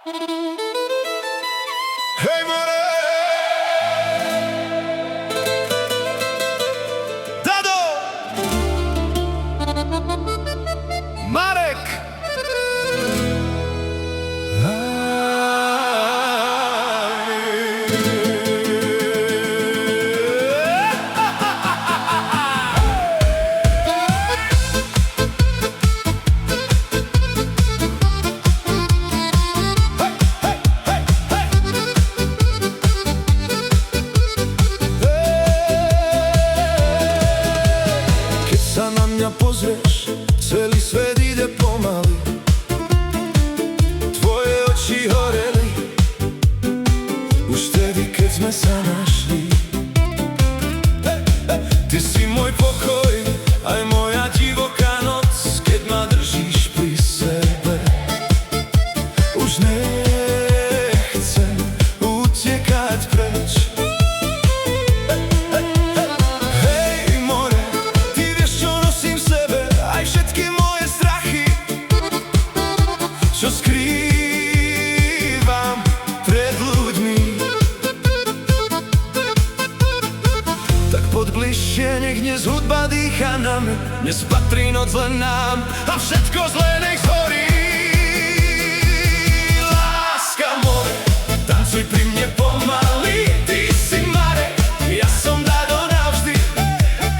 Hej more, Dado, Marek, keď sa na mňa pozrieš, celý svet ide pomaly. Tvoje oči horeli už vtedy, keď sme sa našli. Ty si môj pokoj, aj moja divoká noc, keď ma držíš pri sebe. Už nechcem utiekať preč. Hej more, ty vieš, čo nosím v sebe, aj všetky moje strachy, čo skrývam pred ľuďmi. Tak poď bližšie, nech dnes hudba dýcha nami. Dnes patrí noc len nám a všetko zlé nech zhorí. Láska more, tancuj pri mne pomaly. Ty si Marek, ja som Dado navždy.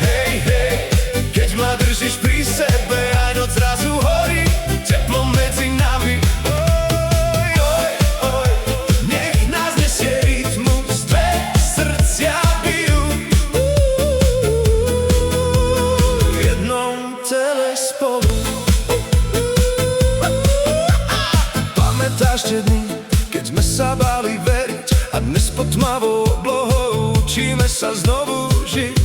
Hej, hej, keď ma držíš pri sebe, aj noc zrazu horí. Teplo medzi nami. Oj, oj, oj, nech nás nesie rytmus, dve srdcia bijú v jednom tele spolu. Pamätáš tie dny, keď sme sa báli veriť, a dnes pod tmavou oblohou učíme sa znovu žiť.